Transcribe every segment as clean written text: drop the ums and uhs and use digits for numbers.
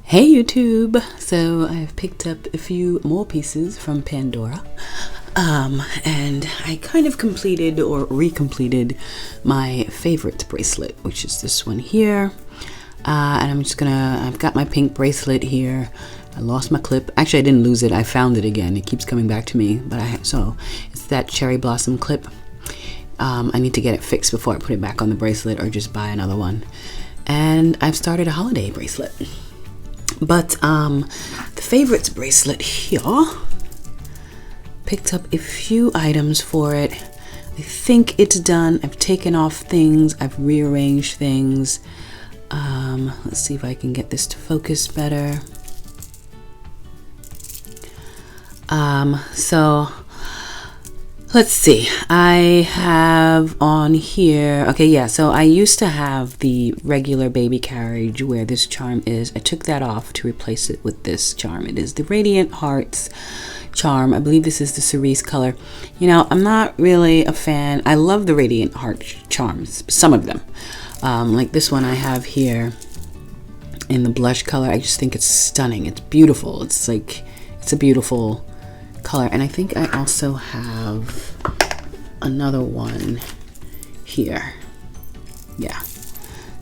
Hey YouTube! So I've picked up a few more pieces from Pandora. And I kind of completed or recompleted my favorite bracelet, which is this one here. And I've got my pink bracelet here. I lost my clip. Actually, I didn't lose it. I found it again. It keeps coming back to me. So it's that cherry blossom clip. I need to get it fixed before I put it back on the bracelet or just buy another one. And I've started a holiday bracelet. But the favorites bracelet here, picked up a few items for it. I think it's done. I've taken off things. I've rearranged things. Let's see if I can get this to focus better. So let's see. I have on here, okay, yeah, so I used to have the regular baby carriage where this charm is. I took that off to replace it with this charm. It is the Radiant Hearts charm. I believe this is the cerise color. You know, I'm not really a fan. I love the Radiant Heart charms, some of them. Like this one I have here in the blush color. I just think it's stunning. It's beautiful. It's a beautiful color. And I think I also have another one here. Yeah,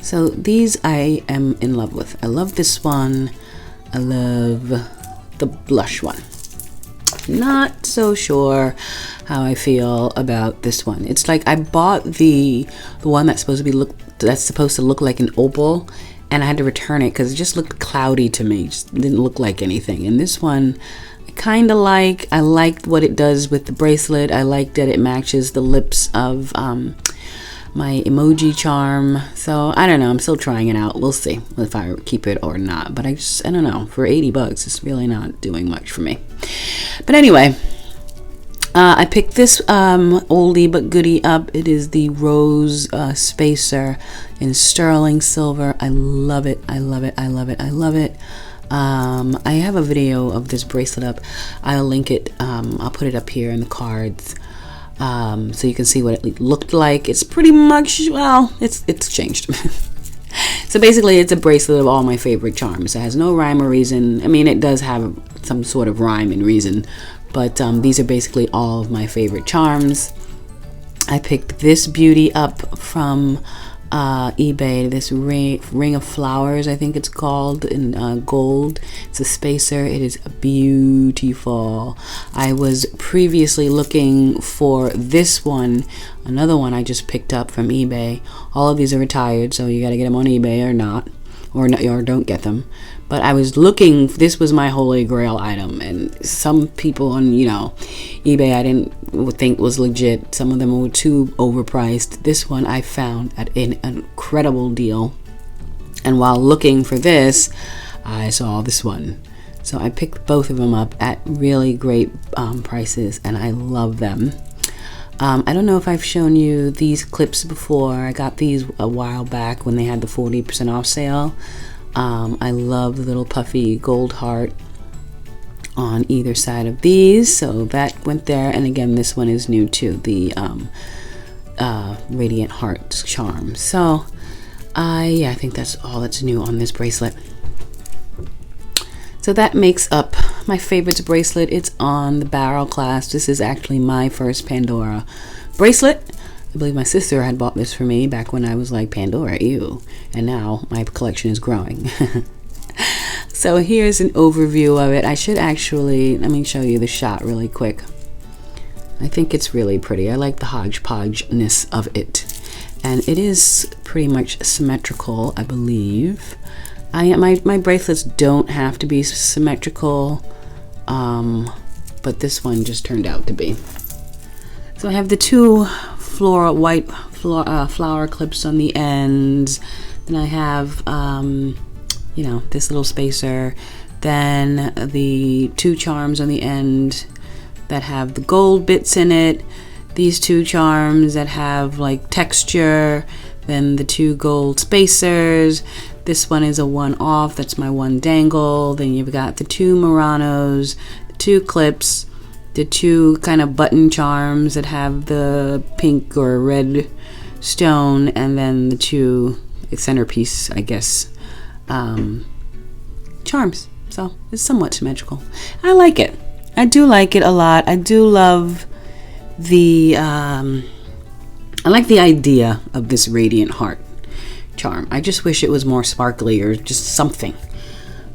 so these I am in love with. I love this one. I love the blush one. Not so sure how I feel about this one. It's like I bought the one that's supposed to look like an opal, and I had to return it because it just looked cloudy to me. It just didn't look like anything. And this one kind of like. I liked what it does with the bracelet. I like that it matches the lips of my emoji charm. So I don't know, I'm still trying it out. We'll see if I keep it or not, but I don't know, for 80 bucks it's really not doing much for me. But anyway, I picked this oldie but goodie up. It is the rose spacer in sterling silver. I love it. I love it. I love it. I love it. I have a video of this bracelet up. I'll link it. I'll put it up here in the cards, so you can see what it looked like. It's pretty much, well, it's changed. So basically, it's a bracelet of all my favorite charms. It has no rhyme or reason. I mean, it does have some sort of rhyme and reason, but these are basically all of my favorite charms. I picked this beauty up from eBay, this ring of flowers, I think it's called, in gold. It's a spacer. It is beautiful. I was previously looking for this one, another one I just picked up from eBay. All of these are retired, so you got to get them on eBay or don't get them. But I was looking, this was my holy grail item, and some people on, eBay I didn't think was legit. Some of them were too overpriced. This one I found at an incredible deal, and while looking for this, I saw this one. So I picked both of them up at really great prices, and I love them. I don't know if I've shown you these clips before. I got these a while back when they had the 40% off sale. I love the little puffy gold heart on either side of these, so that went there. And again, this one is new too, the Radiant Heart charm. So yeah, I think that's all that's new on this bracelet. So that makes up my favorites bracelet. It's on the barrel clasp. This is actually my first Pandora bracelet. I believe my sister had bought this for me back when I was like, Pandora, ew. And now my collection is growing. So here's an overview of it. I should actually, let me show you the shot really quick. I think it's really pretty. I like the hodgepodge-ness of it. And it is pretty much symmetrical, I believe. My bracelets don't have to be symmetrical, but this one just turned out to be. So I have the two white flower clips on the ends. Then I have, this little spacer. Then the two charms on the end that have the gold bits in it. These two charms that have like texture. Then the two gold spacers. This one is a one-off. That's my one dangle. Then you've got the two Muranos, the two clips, the two kind of button charms that have the pink or red stone, and then the two centerpiece, I guess, charms. So it's somewhat symmetrical. I like it. I do like it a lot. I do love the, I like the idea of this radiant heart charm. I just wish it was more sparkly or just something.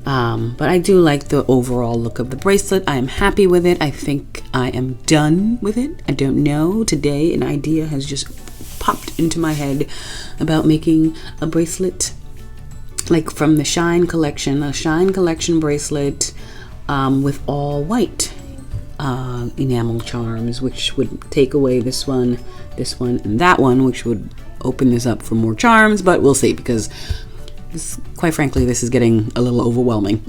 But I do like the overall look of the bracelet. I am happy with it. I think I am done with it. I don't know. Today an idea has just popped into my head about making a bracelet like from the Shine collection, a Shine collection bracelet with all white enamel charms, which would take away this one, and that one, which would open this up for more charms. But we'll see, because quite frankly, this is getting a little overwhelming.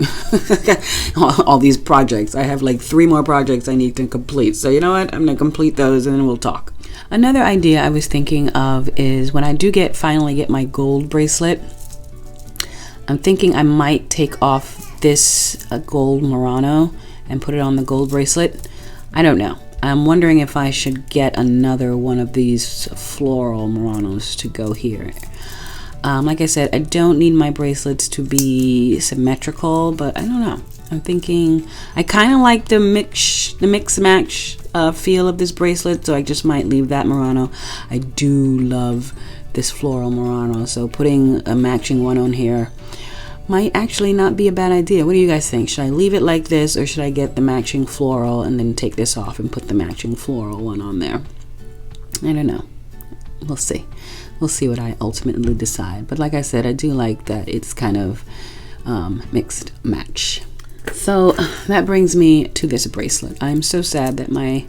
all these projects. I have like 3 more projects I need to complete. So you know what? I'm going to complete those and then we'll talk. Another idea I was thinking of is when I do finally get my gold bracelet, I'm thinking I might take off this gold Murano and put it on the gold bracelet. I don't know. I'm wondering if I should get another one of these floral Muranos to go here. Like I said, I don't need my bracelets to be symmetrical, but I don't know. I'm thinking I kind of like the mix match feel of this bracelet, so I just might leave that Murano. I do love this floral Murano, so putting a matching one on here might actually not be a bad idea. What do you guys think? Should I leave it like this, or should I get the matching floral and then take this off and put the matching floral one on there? I don't know. We'll see. We'll see what I ultimately decide. But like I said, I do like that it's kind of mixed match. So that brings me to this bracelet. I'm so sad that my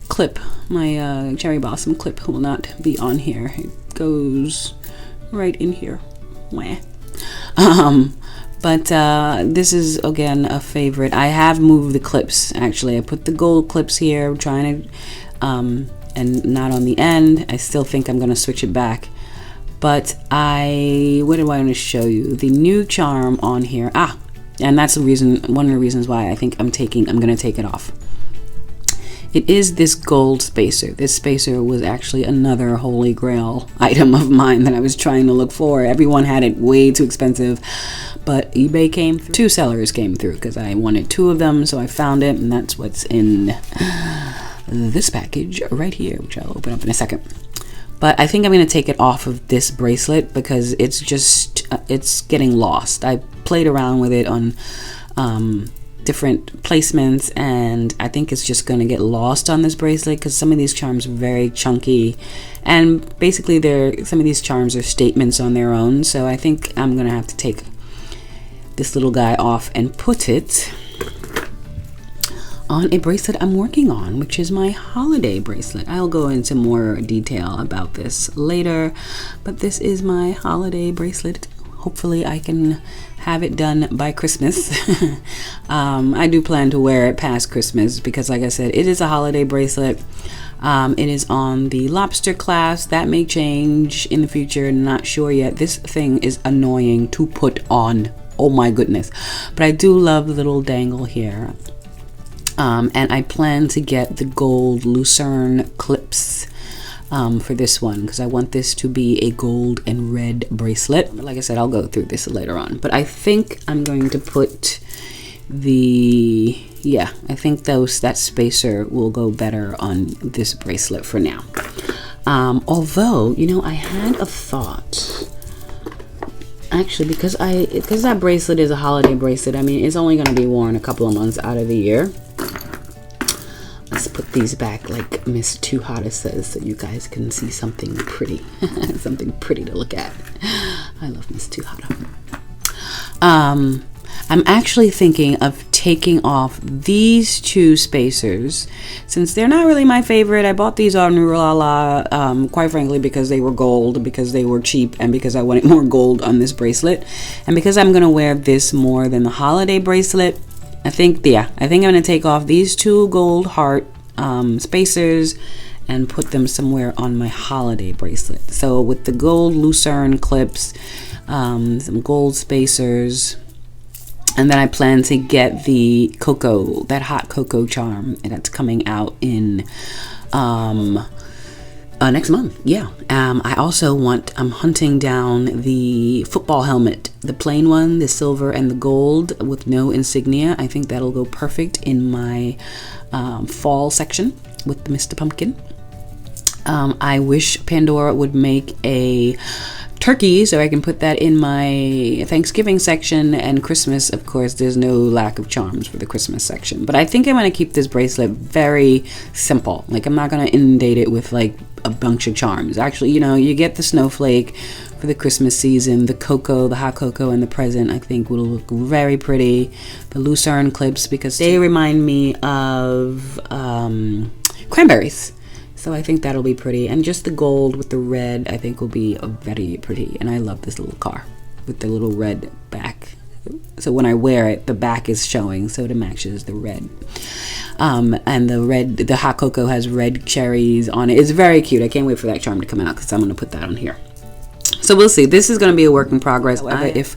clip, my cherry blossom clip, will not be on here. It goes right in here. Wah. But this is again a favorite. I have moved the clips. Actually, I put the gold clips here, trying to and not on the end. I still think I'm gonna switch it back. But what do I want to show you? The new charm on here. And that's one of the reasons why I think I'm gonna take it off. It is this gold spacer. This spacer was actually another holy grail item of mine that I was trying to look for. Everyone had it way too expensive, but eBay came through. 2 sellers came through because I wanted 2 of them, so I found it, and that's what's in this package right here, which I'll open up in a second. But I think I'm going to take it off of this bracelet because it's just, it's getting lost. I played around with it on different placements, and I think it's just going to get lost on this bracelet because some of these charms are very chunky, and basically some of these charms are statements on their own. So I think I'm going to have to take this little guy off and put it on a bracelet I'm working on, which is my holiday bracelet. I'll go into more detail about this later, but this is my holiday bracelet. Hopefully I can have it done by Christmas. I do plan to wear it past Christmas because, like I said, it is a holiday bracelet. It is on the lobster class. That may change in the future, not sure yet. This thing is annoying to put on. Oh my goodness. But I do love the little dangle here. And I plan to get the gold lucerne clips for this one because I want this to be a gold and red bracelet. But like I said, I'll go through this later on. But I think I'm going to put I think that spacer will go better on this bracelet for now. Although, you know, I had a thought. Actually, because that bracelet is a holiday bracelet, I mean, it's only going to be worn a couple of months out of the year. Let's put these back like Miss Too Hotta says so you guys can see something pretty. Something pretty to look at. I love Miss Too Hotta. I'm actually thinking of taking off these 2 spacers since they're not really my favorite. I bought these on Rulala, quite frankly, because they were gold, because they were cheap, and because I wanted more gold on this bracelet, and because I'm gonna wear this more than the holiday bracelet. I think I'm gonna take off these 2 gold heart spacers and put them somewhere on my holiday bracelet. So with the gold lucerne clips, some gold spacers, and then I plan to get the cocoa, that hot cocoa charm that's coming out in Next month, yeah. I'm hunting down the football helmet, the plain one, the silver and the gold with no insignia. I think that'll go perfect in my fall section with the Mr. Pumpkin. I wish Pandora would make a turkey so I can put that in my Thanksgiving section, and Christmas, of course, there's no lack of charms for the Christmas section. But I think I'm going to keep this bracelet very simple. Like, I'm not going to inundate it with like a bunch of charms. Actually, you know, you get the snowflake for the Christmas season, the cocoa, the hot cocoa, and the present I think will look very pretty. The lucerne clips, because they remind me of cranberries. So I think that'll be pretty. And just the gold with the red I think will be very pretty. And I love this little car with the little red back. So when I wear it, the back is showing, so it matches the red. And the hot cocoa has red cherries on it. It's very cute. I can't wait for that charm to come out because I'm going to put that on here. So we'll see. This is going to be a work in progress. However, if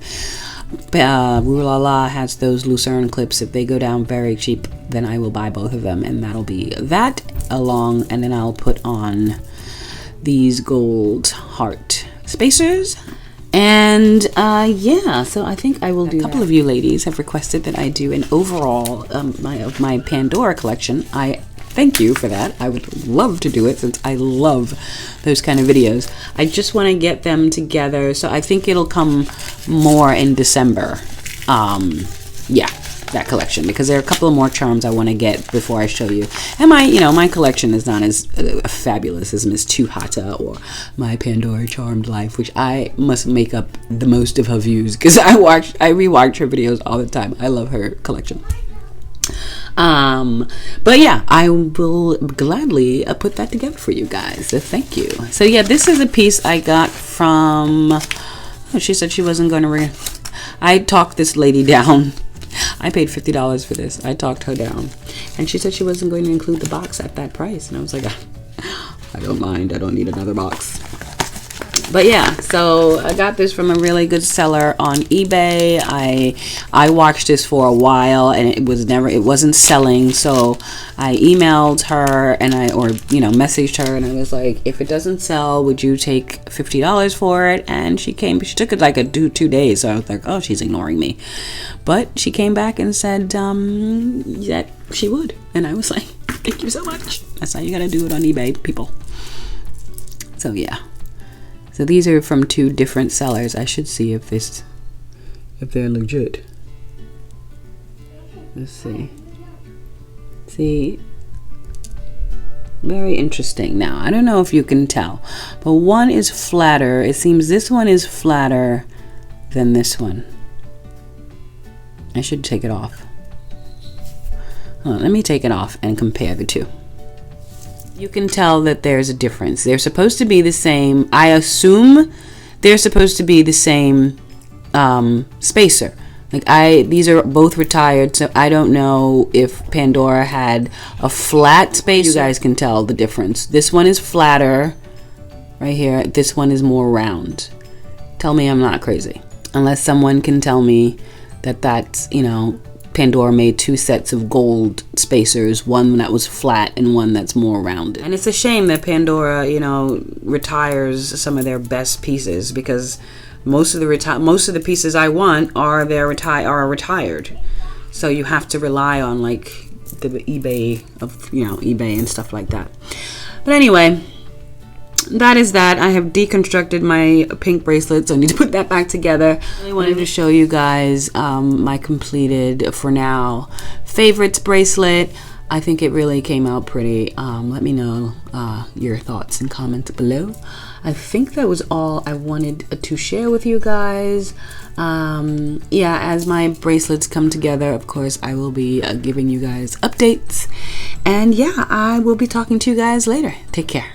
Rulala has those lucerne clips, if they go down very cheap, then I will buy both of them, and that'll be that along. And then I'll put on these gold heart spacers. And yeah, so I think I will do. A couple of you ladies have requested that I do an overall of my Pandora collection. I thank you for that. I would love to do it since I love those kind of videos. I just want to get them together, so I think it'll come more in December. Yeah, that collection, because there are a couple of more charms I want to get before I show you. And my collection is not as fabulous as Miss Tuhata or my Pandora Charmed Life, which I must make up the most of her views because I rewatch her videos all the time. I love her collection. But yeah, I will gladly put that together for you guys. So thank you. So yeah, this is a piece I got from. She said she wasn't going to. I talked this lady down. I paid $50 for this. I talked her down, and she said she wasn't going to include the box at that price. And I was like, I don't mind. I don't need another box. But yeah, so I got this from a really good seller on eBay. I watched this for a while and it wasn't selling, so I emailed her and messaged her and I was like, if it doesn't sell, would you take $50 for it? And she took it like 2 days, so I was like, oh, she's ignoring me. But she came back and said that she would, and I was like, thank you so much. That's how you gotta do it on eBay, people. So yeah. So these are from 2 different sellers. I should see if they're legit. Let's see. See, very interesting. Now, I don't know if you can tell, but one is flatter. It seems this one is flatter than this one. I should take it off. Hold on, let me take it off and compare the 2. You can tell that there's a difference. They're supposed to be the same. I assume they're supposed to be the same spacer. These are both retired, so I don't know if Pandora had a flat spacer. You guys can tell the difference. This one is flatter right here. This one is more round. Tell me I'm not crazy. Unless someone can tell me that that's, Pandora made 2 sets of gold spacers, one that was flat and one that's more rounded. And it's a shame that Pandora, retires some of their best pieces, because most of the pieces I want are retired. So you have to rely on the eBay eBay and stuff like that. But anyway, that is that. I have deconstructed my pink bracelet, so I need to put that back together. I really wanted to show you guys my completed, for now, favorites bracelet. I think it really came out pretty. Let me know your thoughts and comments below. I think that was all I wanted to share with you guys. Yeah, as my bracelets come together, of course, I will be giving you guys updates. And yeah, I will be talking to you guys later. Take care.